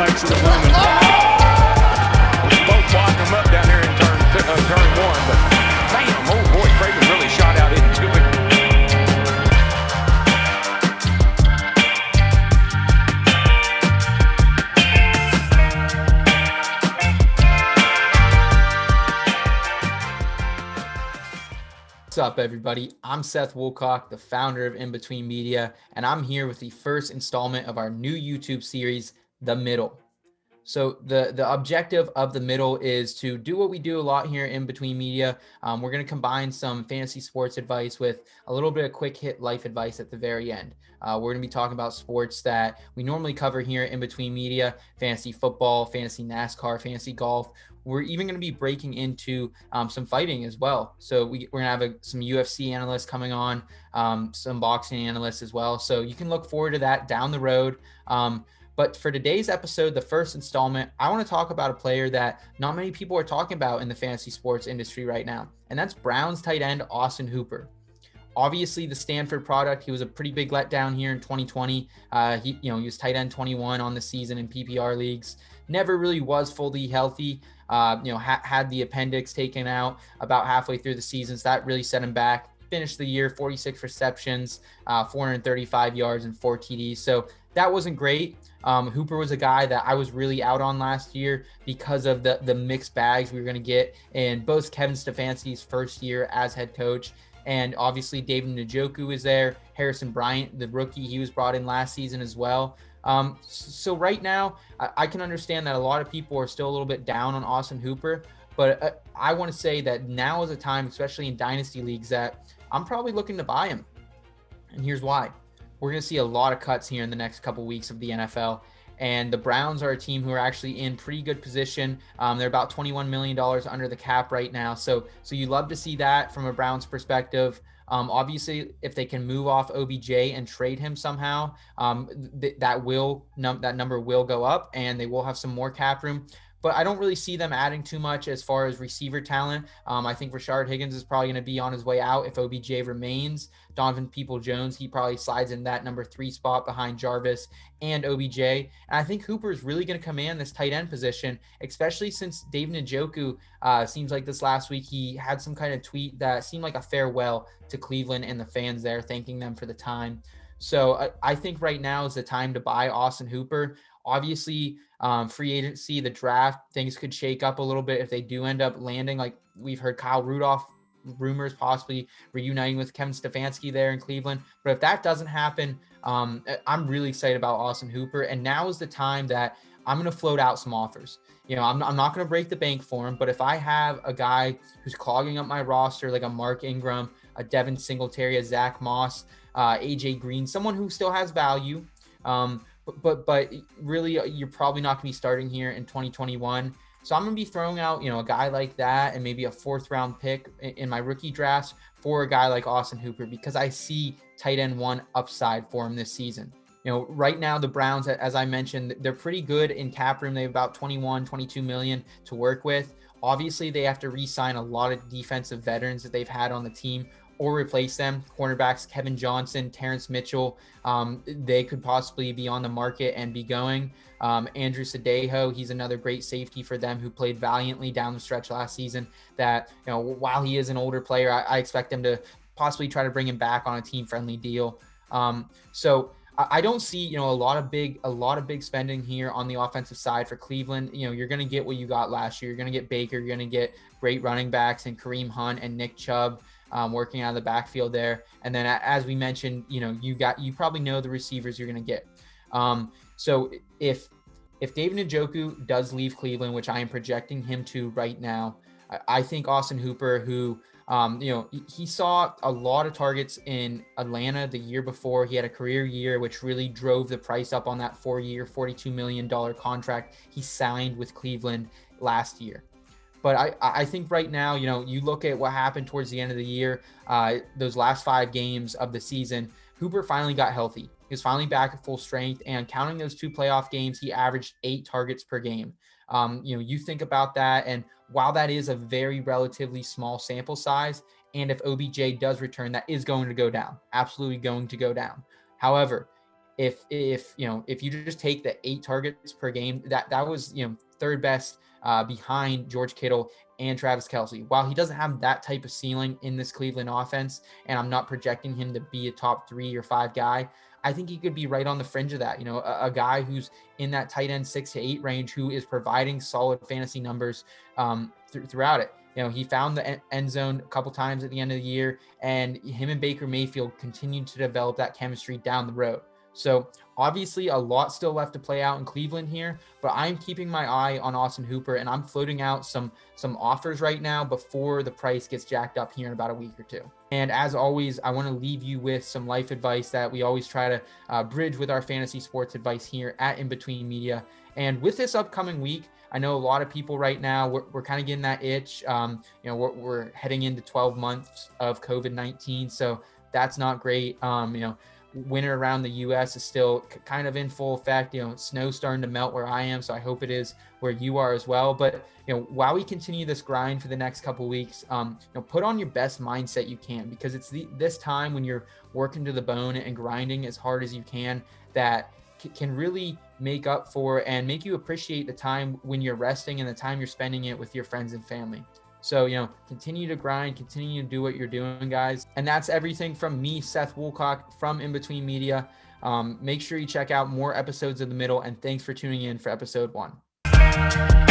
flags to the Blumen. Both blocking him up down here in turn one, but bam, oh boy, Craven really shot out into it. What's up, everybody? I'm Seth Woolcock, the founder of In Between Media, and I'm here with the first installment of our new YouTube series, The Middle. So the objective of The Middle is to do what we do a lot here in Between Media. We're going to combine some fantasy sports advice with a little bit of quick hit life advice at the very end. We're going to be talking about sports that we normally cover here in Between Media: fantasy football, fantasy NASCAR, fantasy golf. We're even going to be breaking into some fighting as well. So we're going to have some UFC analysts coming on, some boxing analysts as well. So you can look forward to that down the road. But for today's episode, the first installment, I want to talk about a player that not many people are talking about in the fantasy sports industry right now, and that's Browns tight end Austin Hooper. Obviously, the Stanford product, he was a pretty big letdown here in 2020. He was tight end 21 on the season in PPR leagues. Never really was fully healthy. Had the appendix taken out about halfway through the season, so that really set him back. Finished the year 46 receptions, 435 yards, and 4 TDs. So that wasn't great. Hooper was a guy that I was really out on last year because of the mixed bags we were going to get in both Kevin Stefanski's first year as head coach, and obviously David Njoku is there. Harrison Bryant, the rookie, he was brought in last season as well. So right now, I can understand that a lot of people are still a little bit down on Austin Hooper, but I want to say that now is a time, especially in dynasty leagues, that I'm probably looking to buy him. And here's why. We're going to see a lot of cuts here in the next couple weeks of the NFL. And the Browns are a team who are actually in pretty good position. They're about $21 million under the cap right now. So you love to see that from a Browns perspective. Obviously, if they can move off OBJ and trade him somehow, that number will go up and they will have some more cap room. But I don't really see them adding too much as far as receiver talent. I think Rashard Higgins is probably going to be on his way out if OBJ remains. Donovan Peoples-Jones, he probably slides in that number 3 spot behind Jarvis and OBJ. And I think Hooper is really going to command this tight end position, especially since David Njoku seems like this last week he had some kind of tweet that seemed like a farewell to Cleveland and the fans there, thanking them for the time. So I think right now is the time to buy Austin Hooper. Obviously, free agency, the draft, things could shake up a little bit if they do end up landing. Like we've heard Kyle Rudolph rumors possibly reuniting with Kevin Stefanski there in Cleveland. But if that doesn't happen, I'm really excited about Austin Hooper. And now is the time that I'm going to float out some offers. I'm not going to break the bank for him, but if I have a guy who's clogging up my roster, like a Mark Ingram, a Devin Singletary, a Zach Moss, AJ Green, someone who still has value, but really you're probably not going to be starting here in 2021. So I'm going to be throwing out, a guy like that and maybe a 4th round pick in my rookie drafts for a guy like Austin Hooper, because I see tight end 1 upside for him this season. Right now the Browns, as I mentioned, they're pretty good in cap room. They have about 22 million to work with. Obviously they have to re-sign a lot of defensive veterans that they've had on the team or replace them. Cornerbacks Kevin Johnson, Terrence Mitchell, they could possibly be on the market and be going. Andrew Sadejo, he's another great safety for them who played valiantly down the stretch last season. That, while he is an older player, I expect them to possibly try to bring him back on a team-friendly deal. So I don't see, a lot of big spending here on the offensive side for Cleveland. You're going to get what you got last year. You're going to get Baker. You're going to get great running backs and Kareem Hunt and Nick Chubb. Working out of the backfield there. And then as we mentioned, you probably know the receivers you're going to get. So if David Njoku does leave Cleveland, which I am projecting him to right now, I think Austin Hooper, who, he saw a lot of targets in Atlanta the year before. He had a career year, which really drove the price up on that 4-year, $42 million contract he signed with Cleveland last year. But I think right now, you look at what happened towards the end of the year, those last 5 games of the season, Hooper finally got healthy. He was finally back at full strength, and counting those 2 playoff games, he averaged 8 targets per game. You think about that, and while that is a very relatively small sample size, and if OBJ does return, that is going to go down, absolutely going to go down. However, if if you just take the 8 targets per game, that was third best behind George Kittle and Travis Kelce. While he doesn't have that type of ceiling in this Cleveland offense, and I'm not projecting him to be a top 3 or 5 guy, I think he could be right on the fringe of that. A guy who's in that tight end 6 to 8 range, who is providing solid fantasy numbers throughout it. He found the end zone a couple times at the end of the year, and him and Baker Mayfield continued to develop that chemistry down the road. So obviously a lot still left to play out in Cleveland here, but I'm keeping my eye on Austin Hooper, and I'm floating out some offers right now before the price gets jacked up here in about a week or two. And as always, I want to leave you with some life advice that we always try to bridge with our fantasy sports advice here at In Between Media. And with this upcoming week, I know a lot of people right now, we're kind of getting that itch. We're heading into 12 months of COVID-19, so that's not great. Winter around the U.S. is still kind of in full effect. Snow's starting to melt where I am, so I hope it is where you are as well. But while we continue this grind for the next couple of weeks, put on your best mindset you can, because it's this time when you're working to the bone and grinding as hard as you can that can really make up for and make you appreciate the time when you're resting and the time you're spending it with your friends and family. So, continue to grind, continue to do what you're doing, guys. And that's everything from me, Seth Woolcock, from In Between Media. Make sure you check out more episodes of The Middle, and thanks for tuning in for episode 1.